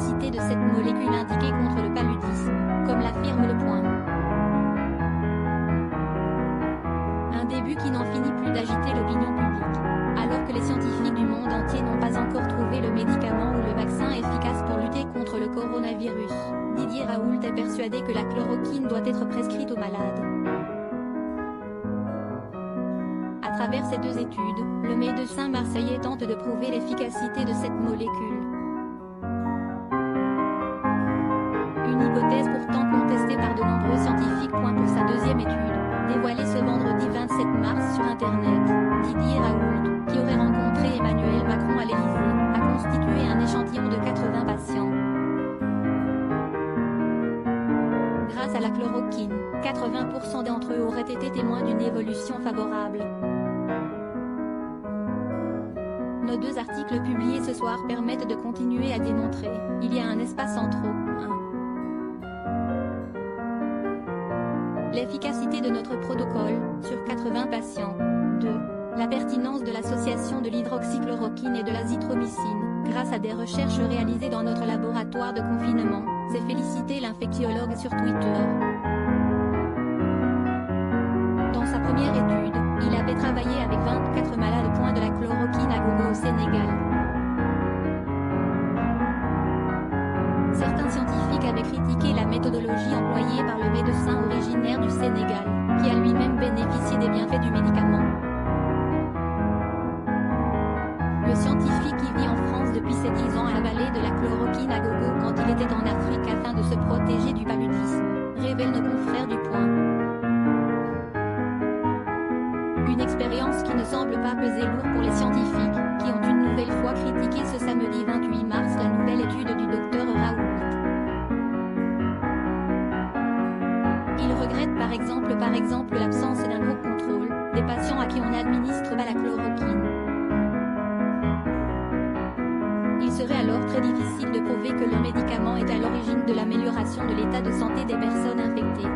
l'efficacité de cette molécule indiquée contre le paludisme, comme l'affirme Le Point. Un début qui n'en finit plus d'agiter l'opinion publique. Alors que les scientifiques du monde entier n'ont pas encore trouvé le médicament ou le vaccin efficace pour lutter contre le coronavirus, Didier Raoult est persuadé que la chloroquine doit être prescrite aux malades. À travers ces deux études, le médecin marseillais tente de prouver l'efficacité de cette molécule. Une hypothèse pourtant contestée par de nombreux scientifiques. Pour sa deuxième étude, dévoilée ce vendredi 27 mars sur Internet, Didier Raoult, qui aurait rencontré Emmanuel Macron à l'Élysée, a constitué un échantillon de 80 patients. Grâce à la chloroquine, 80% d'entre eux auraient été témoins d'une évolution favorable. Nos deux articles publiés ce soir permettent de continuer à démontrer. Il y a un espace en trop. 1. L'efficacité de notre protocole, sur 80 patients. 2. La pertinence de l'association de l'hydroxychloroquine et de l'azithromycine, grâce à des recherches réalisées dans notre laboratoire de confinement, s'est félicité l'infectiologue sur Twitter. Dans sa première étude, il avait travaillé avec 24 malades de la chloroquine à gogo au Sénégal. Certains scientifiques avaient critiqué la méthodologie employée par le médecin originaire du Sénégal, qui a lui-même bénéficié des bienfaits du médicament. Le scientifique qui vit en France depuis ses 10 ans a avalé de la chloroquine à gogo quand il était en Afrique afin de se protéger du paludisme, révèlent nos confrères du Point. Une expérience qui ne semble pas peser lourd pour les scientifiques, qui ont une nouvelle fois critiqué ce samedi 28 mars la nouvelle étude du Dr Raoult. Ils regrettent par exemple l'absence d'un gros contrôle des patients à qui on administre la chloroquine. Il serait alors très difficile de prouver que le médicament est à l'origine de l'amélioration de l'état de santé des personnes infectées.